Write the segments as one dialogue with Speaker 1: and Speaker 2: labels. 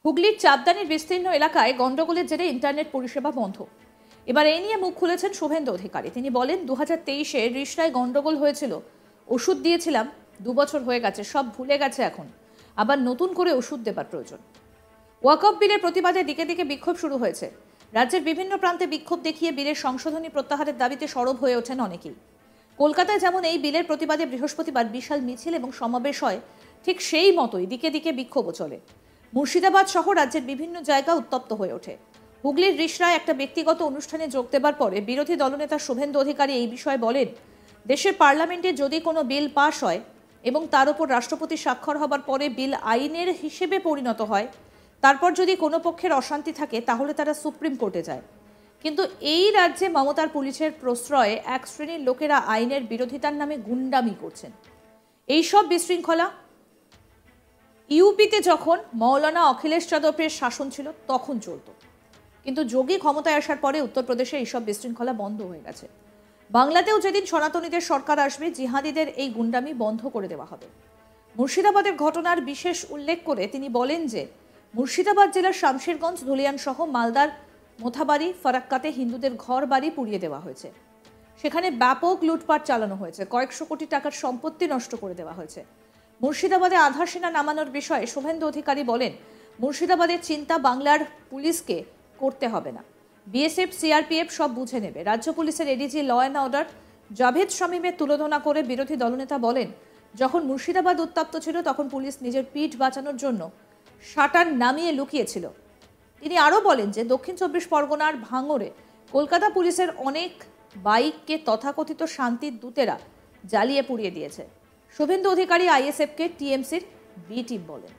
Speaker 1: হুগলির চাঁদদানির বিস্তীর্ণ এলাকায় গন্ডগোলের জেরে ইন্টারনেট পরিষেবা বন্ধ। এবার এই নিয়ে মুখ খুলেছেন শুভেন্দু অধিকারী। তিনি বলেন, 2023-এ রিষড়ায় গন্ডগোল হয়েছিল, ওষুধ দিয়েছিলাম, 2 বছর হয়ে গেছে, সব ভুলে গেছে এখন, আবার নতুন করে ওষুধ দেবার প্রয়োজন। ওয়াকফ বিলের প্রতিবাদে দিকে দিকে বিক্ষোভ শুরু হয়েছে। রাজ্যের বিভিন্ন প্রান্তে বিক্ষোভ দেখিয়ে বিলের সংশোধনী প্রত্যাহারের দাবিতে সরব হয়ে ওঠেন অনেকেই। কলকাতায় যেমন এই বিলের প্রতিবাদে বৃহস্পতিবার বিশাল মিছিল এবং সমাবেশ হয়, ঠিক সেই মতোই দিকে দিকে বিক্ষোভও চলে। মুর্শিদাবাদ সহ রাজ্যের বিভিন্ন জায়গা উত্তপ্ত হয়ে ওঠে। হুগলির রিষড়ায় একটা ব্যক্তিগত অনুষ্ঠানে যোগ দেবার পরে বিরোধী দলনেতা শুভেন্দু অধিকারী এই বিষয়ে বলেন, দেশের পার্লামেন্টে যদি কোনো বিল পাশ হয় এবং তার উপর রাষ্ট্রপতি স্বাক্ষর হবার পরে বিল আইনের হিসেবে পরিণত হয়, তারপর যদি কোনো পক্ষের অশান্তি থাকে তাহলে তারা সুপ্রিম কোর্টে যায়। কিন্তু এই রাজ্যে মমতার পুলিশের প্রশ্রয়ে এক শ্রেণীর লোকেরা আইনের বিরোধিতার নামে গুন্ডামি করছেন। এইসব বিশৃঙ্খলা ইউপিতে যখন মৌলানা অখিলেশ যাদবের শাসন ছিল তখন চলত, কিন্তু যোগী ক্ষমতায় আসার পরে উত্তরপ্রদেশে এইসব বিশৃঙ্খলা বন্ধ হয়ে গেছে। বাংলাতেও যেদিন সনাতনীদের সরকার আসবে, জিহাদিদের এই গুন্ডামি বন্ধ করে দেওয়া হবে। মুর্শিদাবাদের ঘটনার বিশেষ উল্লেখ করে তিনি বলেন যে, মুর্শিদাবাদ জেলার শামশেরগঞ্জ, ধুলিয়ান সহ মালদার মোথাবাড়ি, ফারাক্কাতে হিন্দুদের ঘর বাড়ি পুড়িয়ে দেওয়া হয়েছে। সেখানে ব্যাপক লুটপাট চালানো হয়েছে, কয়েকশো কোটি টাকার সম্পত্তি নষ্ট করে দেওয়া হয়েছে। মুর্শিদাবাদে আধার সেনা নামানোর বিষয়ে শুভেন্দু অধিকারী বলেন, মুর্শিদাবাদের চিন্তা বাংলার পুলিশকে করতে হবে না, বিএসএফ সিআরপিএফ সব বুঝে নেবে। রাজ্য পুলিশের ADG law and order Javed শামীমের তুলনা করে বিরোধী দলনেতা বলেন, যখন মুর্শিদাবাদ উত্তপ্ত ছিল তখন পুলিশ নিজের পিঠ বাঁচানোর জন্য শাটার নামিয়ে লুকিয়েছিল। তিনি আরও বলেন যে, দক্ষিণ 24 পরগনার ভাঙড়ে কলকাতা পুলিশের অনেক বাইককে তথাকথিত শান্তির দূতেরা জ্বালিয়ে পুড়িয়ে দিয়েছে। শুভেন্দু অধিকারী আইএসএফকে টিএমসির বি টিম বলেন।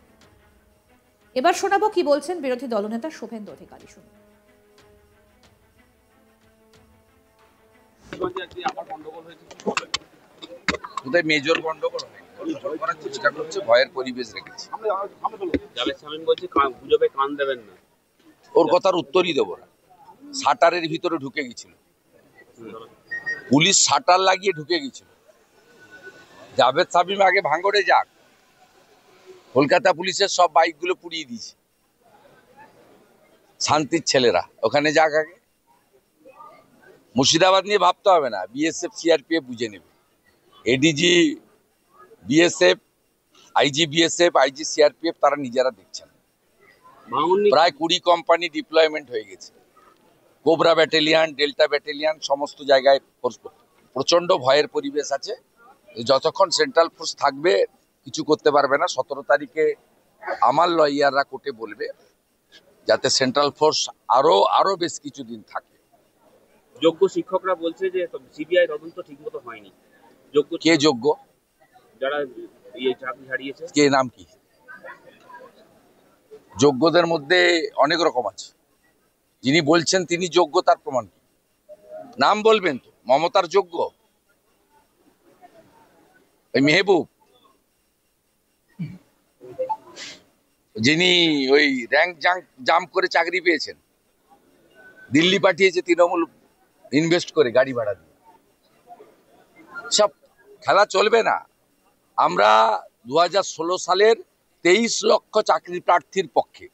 Speaker 1: এবার শোনাবো কি বলছেন বিরোধী দলনেতা শুভেন্দু অধিকারী। শুনুন।
Speaker 2: মেজর গন্ডগোল করার চেষ্টা করছে, ভয়ের পরিবেশ রেখেছে।
Speaker 3: গুজবে কান দেবেন না,
Speaker 2: ওর কথার উত্তরই দেবো না। শাটারের ভিতরে ঢুকে গেছিল পুলিশ, শাটার লাগিয়ে ঢুকে গেছিল। জাভেদ শামীম আগে ভাঙড়ে যাক, কলকাতা পুলিশের সব বাইকগুলো পুড়িয়ে দিয়েছে। শান্তির ছেলেরা ওখানে যাক আগে। মুর্শিদাবাদ নিয়ে ভাবতে হবে না, বিএসএফ সিআরপিএফ বুঝে নেবে। ADG BSF, IG BSF, IG CRPF তারা নিজেরা দেখছেন। প্রায় 20 কোম্পানি ডিপ্লয়মেন্ট হয়ে গেছে। কোবরা ব্যাটালিয়ান, ডেল্টা ব্যাটালিয়ান, সমস্ত জায়গায় প্রচন্ড ভয়ের পরিবেশ আছে। যতক্ষণ সেন্ট্রাল ফোর্স থাকবে কিছু করতে পারবে না। 17 তারিখে আমার লয়াররা কোর্টে বলবে যাতে সেন্ট্রাল ফোর্স আরো বেশ কিছুদিন থাকে।
Speaker 3: যোগ্য শিক্ষকরা বলছে যে সিবিআই তদন্ত ঠিকমতো হয়নি।
Speaker 2: কে যোগ্য?
Speaker 3: যারা এই চাকরি হারিয়েছে।
Speaker 2: কে, নাম কি? যোগ্যদের মধ্যে অনেক রকম আছে। যিনি বলছেন তিনি যোগ্য, তার প্রমাণ কি? নাম বলবেন তো? মমতার যোগ্য? ওই মেহবুব যিনি ওই র্যাঙ্ক জাম্প করে চাকরি পেয়েছেন, দিল্লি পাঠিয়েছে তৃণমূল ইনভেস্ট করে গাড়ি ভাড়া দিয়ে। সব খেলা চলবে না। আমরা 2016 সালের 23 লক্ষ চাকরি প্রার্থীর পক্ষে।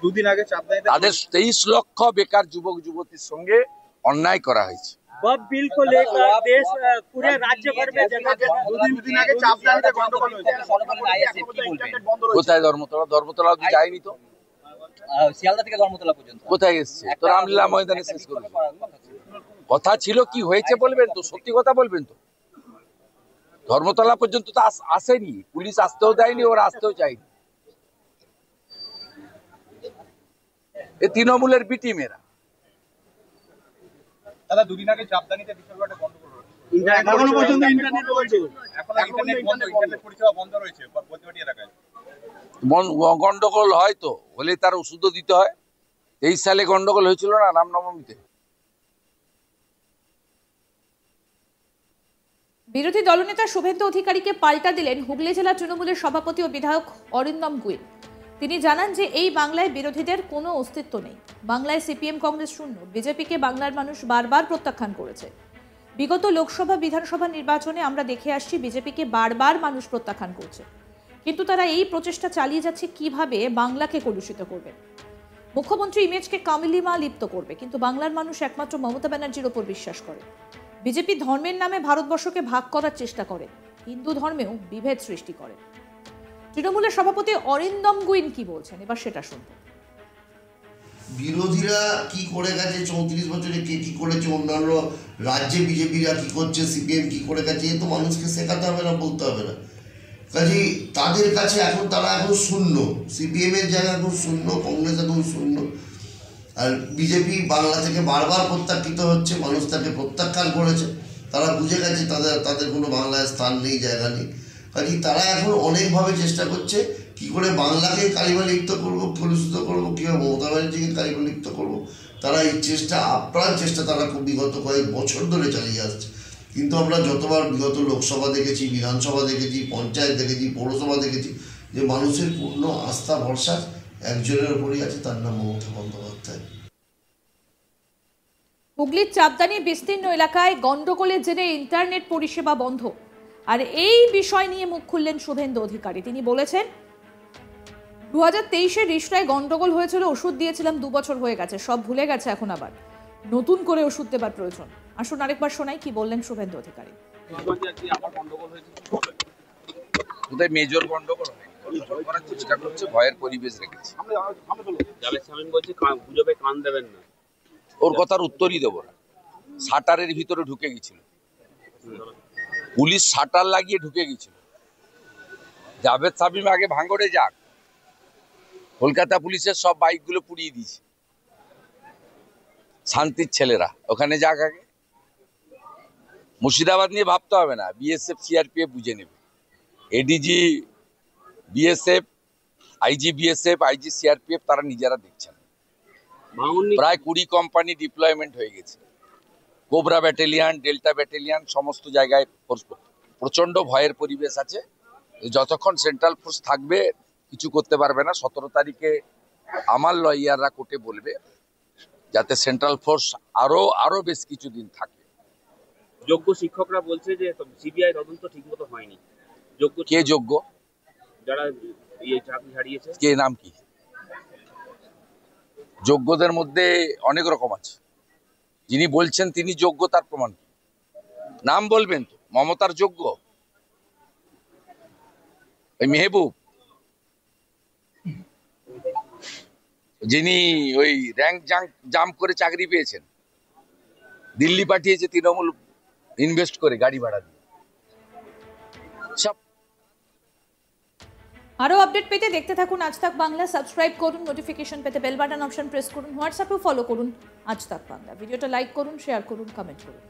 Speaker 4: দুদিন আগে
Speaker 2: তাদের 23 লক্ষ বেকার যুবক যুবতীর সঙ্গে অন্যায় করা হয়েছে।
Speaker 5: वक्फ बिल को लेकर देश पूरे राज्य भर में
Speaker 4: দুদিন আগে চাপদানিতে গন্ডগোল হয়েছে।
Speaker 2: কোথায়? ধর্মতলা তো যায়নি তো,
Speaker 5: শিয়ালদা থেকে ধর্মতলা পর্যন্ত
Speaker 2: কোথায় এসছে? তো রামলীলা ময়দানে শেষ করেছে। কথা ছিল কি হয়েছে বলবেন তো, সত্যি কথা বলবেন তো। ধর্মতলা পর্যন্ত তো আসেনি, পুলিশ আসতেও দেয়নি, ওরা আসতেও চায়নি। এ তৃণমূলের বিটি মেয়েরা।
Speaker 4: দাদা, দুদিন আগে চাপদানিতে বিশাল একটা গন্ডগোল হয়েছে। এখনো পর্যন্ত ইন্টারনেট বন্ধ, ইন্টারনেট পরিষেবা বন্ধ রয়েছে প্রতিবাদী এলাকায়।
Speaker 2: গন্ডগোল হয় তো, হলে তার ওষুধও দিতে হয়। 23 সালে গন্ডগোল হয়েছিল না রামনবমীতে?
Speaker 1: বিরোধী দলনেতা শুভেন্দু অধিকারীকে পাল্টা দিলেন হুগলি জেলা তৃণমূলের সভাপতি ও বিধায়ক অরিন্দম গুইল। তিনি জানান যে এই বাংলায় বিরোধীদের কোনো অস্তিত্ব নেই। বাংলায় সিপিএম কংগ্রেস শূন্য। বিজেপিকে বাংলার মানুষ বারবার প্রত্যাখ্যান করেছে। বিগত লোকসভা বিধানসভা নির্বাচনে আমরা দেখে আসছি বিজেপিকে বারবার মানুষ প্রত্যাখ্যান করছে। কিন্তু তারা এই প্রচেষ্টা চালিয়ে যাচ্ছে কিভাবে বাংলাকে কলুষিত করবে। মুখ্যমন্ত্রী ইমেজকে কামিলিমা লিপ্ত করবে, কিন্তু বাংলার মানুষ একমাত্র মমতা ব্যানার্জির ওপর বিশ্বাস করে। বিজেপি ধর্মের নামে ভারতবর্ষকে ভাগ করার চেষ্টা করে, হিন্দু ধর্মেও বিভেদ সৃষ্টি করে। তৃণমূলের সভাপতি অরিন্দম গুইন কি বলছেন, এবার সেটা শুনবো।
Speaker 6: বিরোধীরা কি করে গেছে 34 বছরে, কে কি করেছে, অন্যান্য রাজ্যে বিজেপিরা কি করছে, সিপিএম কি করে গেছে, এ তো মানুষকে শেখাতে হবে না, বলতে হবে না। কাজেই তাদের কাছে তারা এখন শূন্য, সিপিএমের জায়গা এখন শূন্য, কংগ্রেস এখন শূন্য। আর বিজেপি বাংলা থেকে বারবার প্রত্যাখ্যিত হচ্ছে, মানুষ তাকে প্রত্যাখ্যান করেছে, তারা বুঝে গেছে তাদের কোনো বাংলায় স্থান নেই, জায়গা নেই। কাজেই তারা এখন অনেকভাবে চেষ্টা করছে কী করে বাংলাকে কালিমা লিপ্ত করবো, কলুষিত করবো, কীভাবে মমতা ব্যানার্জিকে কালিমা লিপ্ত করবো। তারা এই চেষ্টা, আপ্রাণ চেষ্টা তারা খুব বিগত কয়েক বছর ধরে চালিয়ে আসছে। কিন্তু আমরা যতবার বিগত লোকসভা দেখেছি, বিধানসভা দেখেছি, পঞ্চায়েত দেখেছি, পৌরসভা দেখেছি, যে মানুষের পূর্ণ আস্থা ভরসা একজনের ওপরই আছে, তার নাম মমতা বন্দ্যোপাধ্যায়।
Speaker 1: হুগলির চাপদানির বিস্তীর্ণ এলাকায় গন্ডগোলের জেরে ইন্টারনেট পরিষেবা বন্ধ, আর এই বিষয় নিয়ে মুখ খুললেন শুভেন্দু অধিকারী। তিনি বলেছেন 2023-এ রিষড়ায় গন্ডগোল হয়েছিল, ওষুধ দিয়েছিলাম, 2 বছর হয়ে গেছে, সব ভুলে গেছে, এখন আবার নতুন করে ওষুধ দেবার প্রয়োজন। আসুন আরেকবার শোনাই কি বললেন শুভেন্দু অধিকারী।
Speaker 2: কোথায় মেজর গন্ডগোল করার চেষ্টা করছে, ভয়ের পরিবেশ রেখেছে।
Speaker 3: জাভেদ শামীম বলছে গুজবে কান দেবেন না,
Speaker 2: ওর কথার উত্তরই দেবো না। শাটারের ভিতরে ঢুকে গেছিল, পুলিশ শাটার লাগিয়ে ঢুকে গেছিল। জাভেদ শামীম আগে ভাঙড়ে যাক, কলকাতা পুলিশের সব বাইকগুলো পুড়িয়ে দিয়েছে, শান্তির ছেলেরা ওখানে যাক আগে। মুর্শিদাবাদ নিয়ে ভাবতে হবে না, বিএসএফ সিআরপিএফ বুঝে নেবে। ADG BSF, IG BSF, IG CRPF তারা নিজেরা দেখছেন। প্রায় 20 কোম্পানি ডিপ্লয়মেন্ট হয়ে গেছে, কোবরা ব্যাটালিয়ান, ডেল্টা ব্যাটালিয়ান, সমস্ত জায়গায় প্রচন্ড ভয়ের পরিবেশ আছে। যতক্ষণ সেন্ট্রাল ফোর্স থাকবে কিছু করতে পারবে না। 17 তারিখে আমার লয়াররা কোর্টে বলবে যাতে সেন্ট্রাল ফোর্স আরো বেশ কিছুদিন থাকে।
Speaker 3: যোগ্য শিক্ষকরা বলছে যে সিবিআই তদন্ত ঠিকমতো হয়নি।
Speaker 2: কে যোগ্য?
Speaker 3: যারা এই চাকরি হারিয়েছে।
Speaker 2: কে, নাম কি? যোগ্যদের মধ্যে অনেক রকম আছে, যিনি বলছেন তিনি যোগ্য তার প্রমাণ কি? নাম বলবেন তো? মমতার যোগ্য? ওই মেহবুব যিনি ওই র্যাঙ্ক জাম্প করে চাকরি পেয়েছেন, দিল্লি পাঠিয়েছে তৃণমূল ইনভেস্ট করে গাড়ি ভাড়া দিয়ে। সব
Speaker 1: আরো আপডেট পেতে দেখতে থাকুন আজ তাক বাংলা। সাবস্ক্রাইব করুন, নোটিফিকেশন পেতে বেল বাটন অপশন প্রেস করুন, হোয়াটসঅ্যাপেও ফলো করুন আজ তাক বাংলা। ভিডিওটা লাইক করুন, শেয়ার করুন, কমেন্ট করুন।